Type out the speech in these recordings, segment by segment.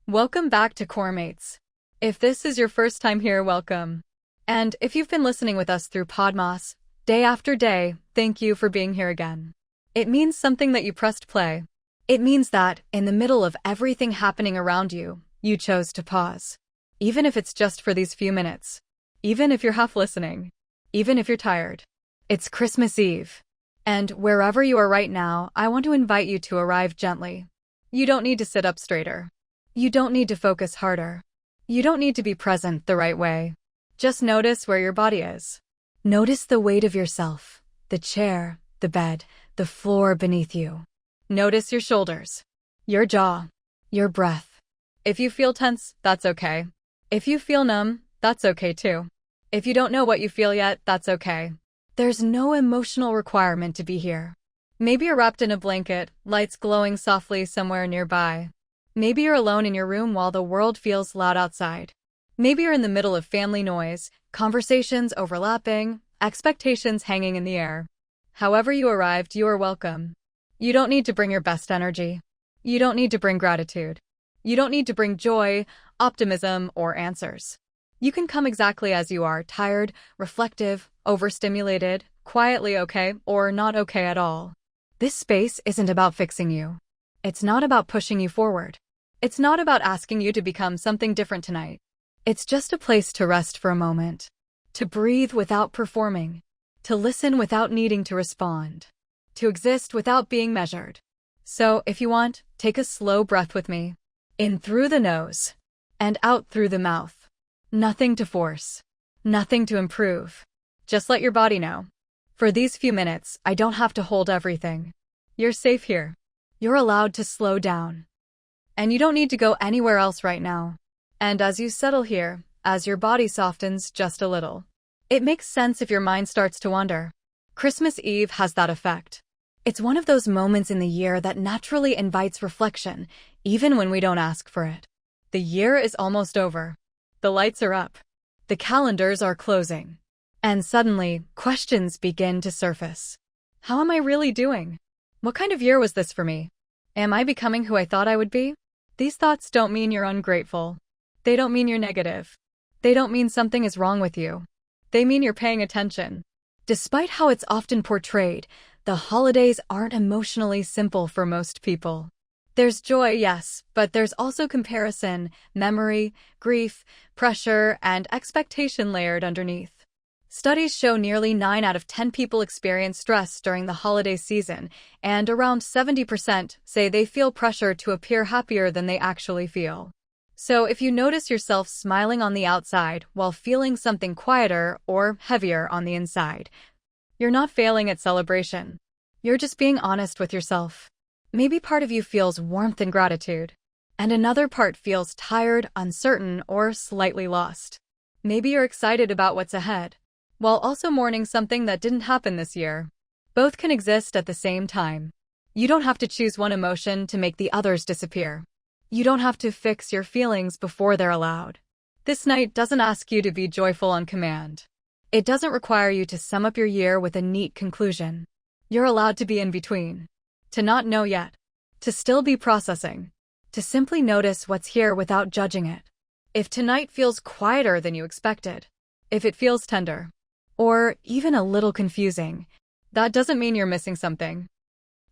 Welcome back to Coremates. If this is your first time here, welcome. And if you've been listening with us through Podmas, day after day, thank you for being here again. It means something that you pressed play. It means that, in the middle of everything happening around you, you chose to pause. Even if it's just for these few minutes. Even if you're half listening. Even if you're tired. It's Christmas Eve. And wherever you are right now, I want to invite you to arrive gently. You don't need to sit up straighter. You don't need to focus harder. You don't need to be present the right way. Just notice where your body is. Notice the weight of yourself, the chair, the bed, the floor beneath you. Notice your shoulders, your jaw, your breath. If you feel tense, that's okay. If you feel numb, that's okay too. If you don't know what you feel yet, that's okay. There's no emotional requirement to be here. Maybe you're wrapped in a blanket, lights glowing softly somewhere nearby. Maybe you're alone in your room while the world feels loud outside. Maybe you're in the middle of family noise, conversations overlapping, expectations hanging in the air. However you arrived, you are welcome. You don't need to bring your best energy. You don't need to bring gratitude. You don't need to bring joy, optimism, or answers. You can come exactly as you are, tired, reflective, overstimulated, quietly okay, or not okay at all. This space isn't about fixing you. It's not about pushing you forward. It's not about asking you to become something different tonight. It's just a place to rest for a moment. To breathe without performing. To listen without needing to respond. To exist without being measured. So, if you want, take a slow breath with me. In through the nose. And out through the mouth. Nothing to force. Nothing to improve. Just let your body know. For these few minutes, I don't have to hold everything. You're safe here. You're allowed to slow down. And you don't need to go anywhere else right now. And as you settle here, as your body softens just a little, it makes sense if your mind starts to wander. Christmas Eve has that effect. It's one of those moments in the year that naturally invites reflection, even when we don't ask for it. The year is almost over. The lights are up. The calendars are closing. And suddenly, questions begin to surface. How am I really doing? What kind of year was this for me? Am I becoming who I thought I would be? These thoughts don't mean you're ungrateful. They don't mean you're negative. They don't mean something is wrong with you. They mean you're paying attention. Despite how it's often portrayed, the holidays aren't emotionally simple for most people. There's joy, yes, but there's also comparison, memory, grief, pressure, and expectation layered underneath. Studies show nearly 9 out of 10 people experience stress during the holiday season, and around 70% say they feel pressure to appear happier than they actually feel. So if you notice yourself smiling on the outside while feeling something quieter or heavier on the inside, you're not failing at celebration. You're just being honest with yourself. Maybe part of you feels warmth and gratitude, and another part feels tired, uncertain, or slightly lost. Maybe you're excited about what's ahead, while also mourning something that didn't happen this year. Both can exist at the same time. You don't have to choose one emotion to make the others disappear. You don't have to fix your feelings before they're allowed. This night doesn't ask you to be joyful on command. It doesn't require you to sum up your year with a neat conclusion. You're allowed to be in between. To not know yet. To still be processing. To simply notice what's here without judging it. If tonight feels quieter than you expected. If it feels tender. Or even a little confusing, that doesn't mean you're missing something.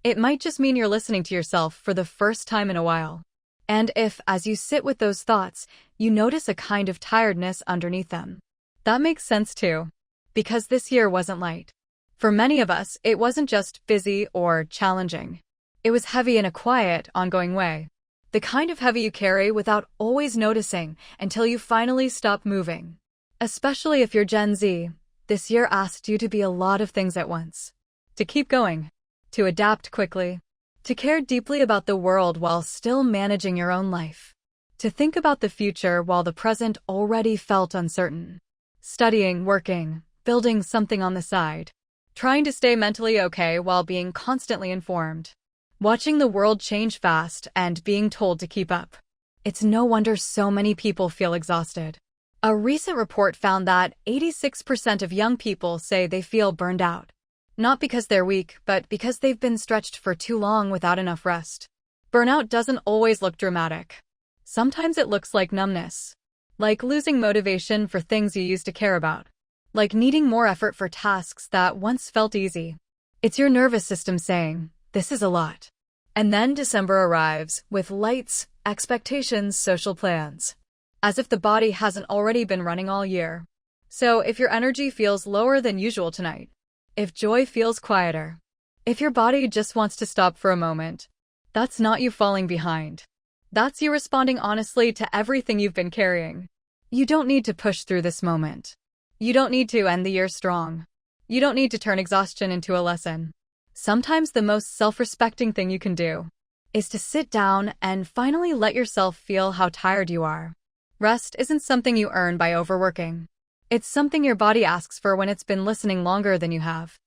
It might just mean you're listening to yourself for the first time in a while. And if, as you sit with those thoughts, you notice a kind of tiredness underneath them, that makes sense too. Because this year wasn't light. For many of us, it wasn't just busy or challenging. It was heavy in a quiet, ongoing way. The kind of heavy you carry without always noticing until you finally stop moving. Especially if you're Gen Z. This year asked you to be a lot of things at once. To keep going. To adapt quickly. To care deeply about the world while still managing your own life. To think about the future while the present already felt uncertain. Studying, working, building something on the side. Trying to stay mentally okay while being constantly informed. Watching the world change fast and being told to keep up. It's no wonder so many people feel exhausted. A recent report found that 86% of young people say they feel burned out. Not because they're weak, but because they've been stretched for too long without enough rest. Burnout doesn't always look dramatic. Sometimes it looks like numbness, like losing motivation for things you used to care about, like needing more effort for tasks that once felt easy. It's your nervous system saying, "This is a lot." And then December arrives with lights, expectations, social plans, as if the body hasn't already been running all year. So if your energy feels lower than usual tonight, if joy feels quieter, if your body just wants to stop for a moment, that's not you falling behind. That's you responding honestly to everything you've been carrying. You don't need to push through this moment. You don't need to end the year strong. You don't need to turn exhaustion into a lesson. Sometimes the most self-respecting thing you can do is to sit down and finally let yourself feel how tired you are. Rest isn't something you earn by overworking. It's something your body asks for when it's been listening longer than you have.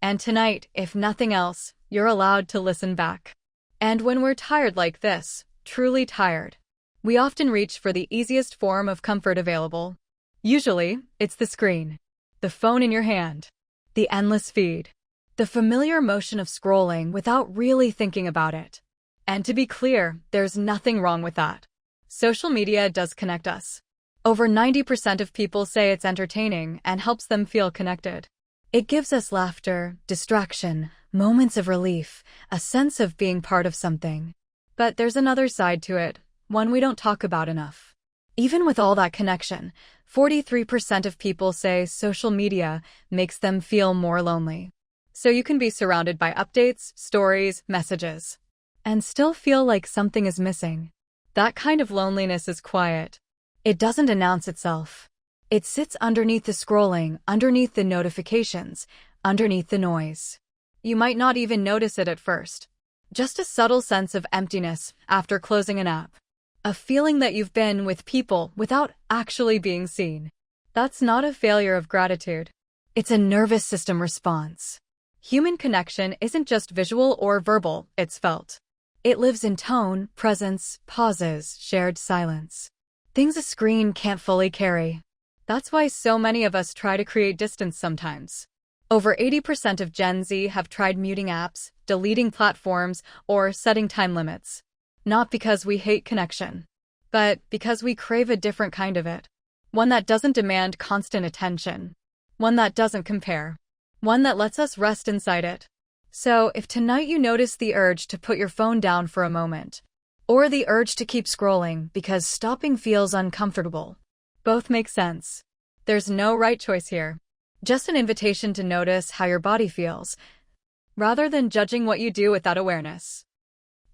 And tonight, if nothing else, you're allowed to listen back. And when we're tired like this, truly tired, we often reach for the easiest form of comfort available. Usually, it's the screen, the phone in your hand, the endless feed, the familiar motion of scrolling without really thinking about it. And to be clear, there's nothing wrong with that. Social media does connect us. Over 90% of people say it's entertaining and helps them feel connected. It gives us laughter, distraction, moments of relief, a sense of being part of something. But there's another side to it, one we don't talk about enough. Even with all that connection, 43% of people say social media makes them feel more lonely. So you can be surrounded by updates, stories, messages, and still feel like something is missing. That kind of loneliness is quiet. It doesn't announce itself. It sits underneath the scrolling, underneath the notifications, underneath the noise. You might not even notice it at first. Just a subtle sense of emptiness after closing an app. A feeling that you've been with people without actually being seen. That's not a failure of gratitude. It's a nervous system response. Human connection isn't just visual or verbal, it's felt. It lives in tone, presence, pauses, shared silence. Things a screen can't fully carry. That's why so many of us try to create distance sometimes. Over 80% of Gen Z have tried muting apps, deleting platforms, or setting time limits. Not because we hate connection, but because we crave a different kind of it. One that doesn't demand constant attention. One that doesn't compare. One that lets us rest inside it. So, if tonight you notice the urge to put your phone down for a moment, or the urge to keep scrolling because stopping feels uncomfortable, both make sense. There's no right choice here. Just an invitation to notice how your body feels, rather than judging what you do with that awareness.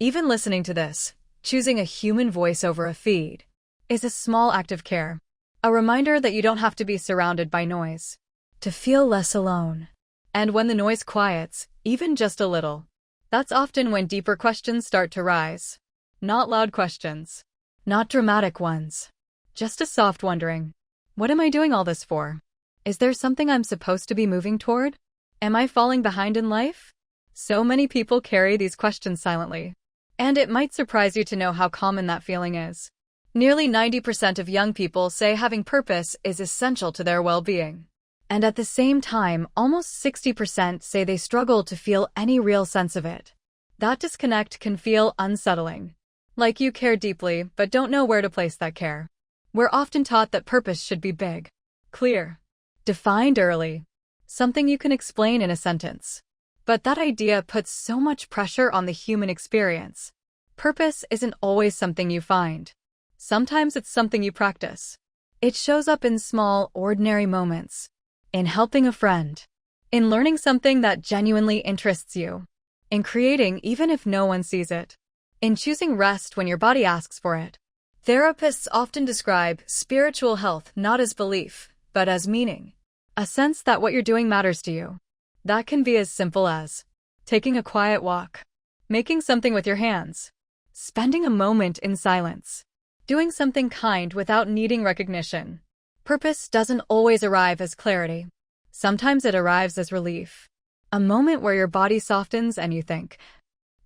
Even listening to this, choosing a human voice over a feed, is a small act of care. A reminder that you don't have to be surrounded by noise to feel less alone. And when the noise quiets, even just a little, that's often when deeper questions start to rise. Not loud questions. Not dramatic ones. Just a soft wondering. What am I doing all this for? Is there something I'm supposed to be moving toward? Am I falling behind in life? So many people carry these questions silently. And it might surprise you to know how common that feeling is. Nearly 90% of young people say having purpose is essential to their well-being. And at the same time, almost 60% say they struggle to feel any real sense of it. That disconnect can feel unsettling. Like you care deeply, but don't know where to place that care. We're often taught that purpose should be big, clear, defined early, something you can explain in a sentence. But that idea puts so much pressure on the human experience. Purpose isn't always something you find. Sometimes it's something you practice. It shows up in small, ordinary moments. In helping a friend. In learning something that genuinely interests you. In creating even if no one sees it. In choosing rest when your body asks for it. Therapists often describe spiritual health not as belief, but as meaning. A sense that what you're doing matters to you. That can be as simple as taking a quiet walk, making something with your hands, spending a moment in silence, doing something kind without needing recognition. Purpose doesn't always arrive as clarity. Sometimes it arrives as relief. A moment where your body softens and you think,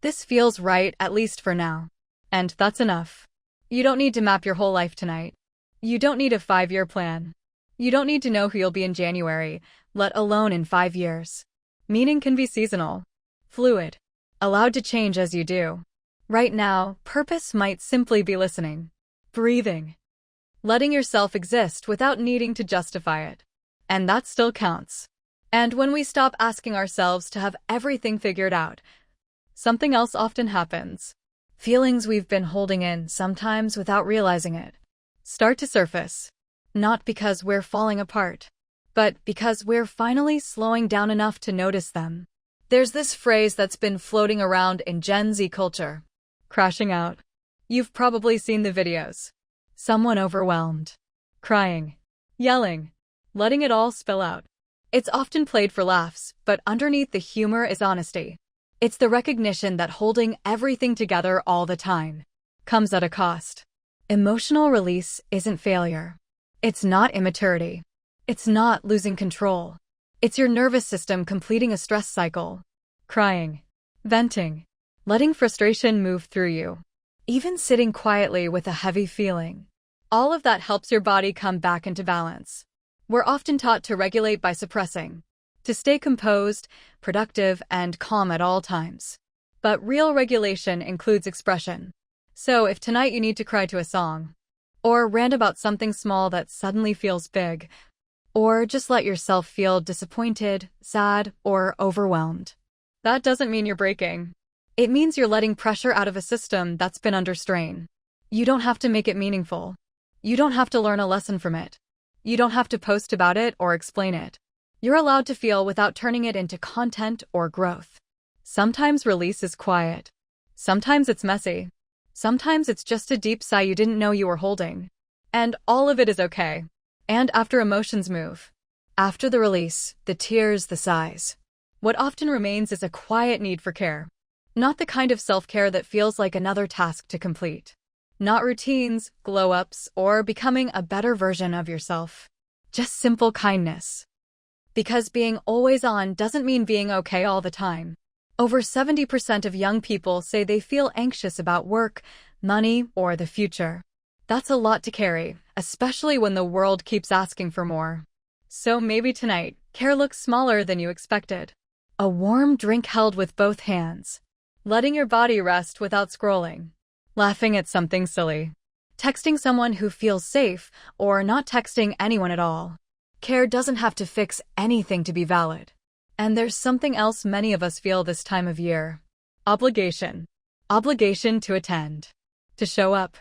this feels right, at least for now. And that's enough. You don't need to map your whole life tonight. You don't need a 5-year plan. You don't need to know who you'll be in January, let alone in 5 years. Meaning can be seasonal, fluid, allowed to change as you do. Right now, purpose might simply be listening. breathing, letting yourself exist without needing to justify it. And that still counts. And when we stop asking ourselves to have everything figured out, something else often happens. Feelings we've been holding in, sometimes without realizing it, start to surface. Not because we're falling apart, but because we're finally slowing down enough to notice them. There's this phrase that's been floating around in Gen Z culture: crashing out. You've probably seen the videos. Someone overwhelmed, crying, yelling, letting it all spill out. It's often played for laughs, but underneath the humor is honesty. It's the recognition that holding everything together all the time comes at a cost. Emotional release isn't failure. It's not immaturity. It's not losing control. It's your nervous system completing a stress cycle. Crying, venting, letting frustration move through you. Even sitting quietly with a heavy feeling. All of that helps your body come back into balance. We're often taught to regulate by suppressing, to stay composed, productive, and calm at all times. But real regulation includes expression. So if tonight you need to cry to a song, or rant about something small that suddenly feels big, or just let yourself feel disappointed, sad, or overwhelmed, that doesn't mean you're breaking. It means you're letting pressure out of a system that's been under strain. You don't have to make it meaningful. You don't have to learn a lesson from it. You don't have to post about it or explain it. You're allowed to feel without turning it into content or growth. Sometimes release is quiet. Sometimes it's messy. Sometimes it's just a deep sigh you didn't know you were holding. And all of it is okay. And after emotions move, after the release, the tears, the sighs, what often remains is a quiet need for care. Not the kind of self-care that feels like another task to complete. Not routines, glow-ups, or becoming a better version of yourself. Just simple kindness. Because being always on doesn't mean being okay all the time. Over 70% of young people say they feel anxious about work, money, or the future. That's a lot to carry, especially when the world keeps asking for more. So maybe tonight, care looks smaller than you expected. A warm drink held with both hands. Letting your body rest without scrolling. Laughing at something silly. Texting someone who feels safe, or not texting anyone at all. Care doesn't have to fix anything to be valid. And there's something else many of us feel this time of year. Obligation. Obligation to attend. To show up.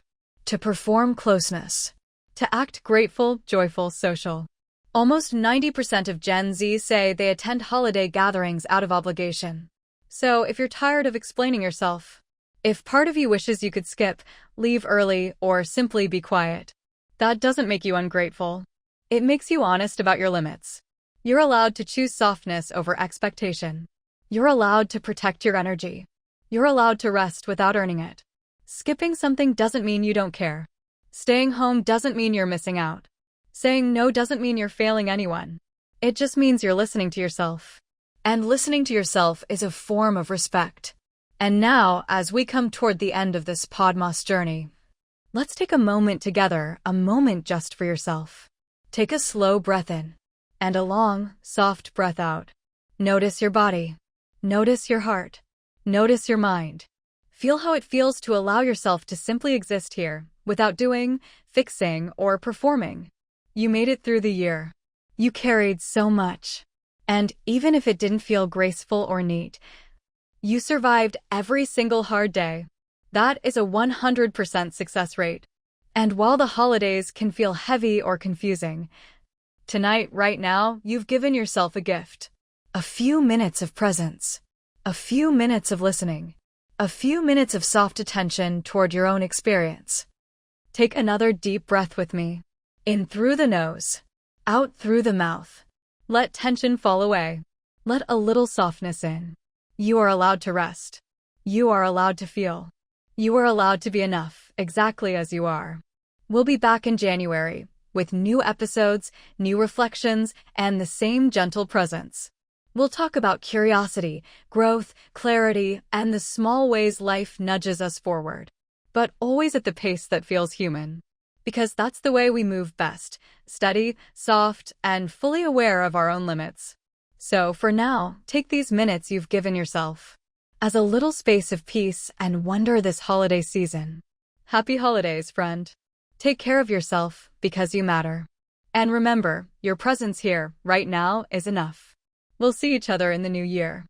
To perform closeness. To act grateful, joyful, social. Almost 90% of Gen Z say they attend holiday gatherings out of obligation. So if you're tired of explaining yourself, if part of you wishes you could skip, leave early, or simply be quiet, that doesn't make you ungrateful. It makes you honest about your limits. You're allowed to choose softness over expectation. You're allowed to protect your energy. You're allowed to rest without earning it. Skipping something doesn't mean you don't care. Staying home doesn't mean you're missing out. Saying no doesn't mean you're failing anyone. It just means you're listening to yourself. And listening to yourself is a form of respect. And now, as we come toward the end of this Podmas journey, let's take a moment together, a moment just for yourself. Take a slow breath in, and a long, soft breath out. Notice your body. Notice your heart. Notice your mind. Feel how it feels to allow yourself to simply exist here, without doing, fixing, or performing. You made it through the year. You carried so much. And even if it didn't feel graceful or neat, you survived every single hard day. That is a 100% success rate. And while the holidays can feel heavy or confusing, tonight, right now, you've given yourself a gift. A few minutes of presence. A few minutes of listening. A few minutes of soft attention toward your own experience. Take another deep breath with me. In through the nose. Out through the mouth. Let tension fall away. Let a little softness in. You are allowed to rest. You are allowed to feel. You are allowed to be enough, exactly as you are. We'll be back in January, with new episodes, new reflections, and the same gentle presence. We'll talk about curiosity, growth, clarity, and the small ways life nudges us forward. But always at the pace that feels human. Because that's the way we move best, steady, soft, and fully aware of our own limits. So for now, take these minutes you've given yourself as a little space of peace and wonder this holiday season. Happy holidays, friend. Take care of yourself because you matter. And remember, your presence here, right now, is enough. We'll see each other in the new year.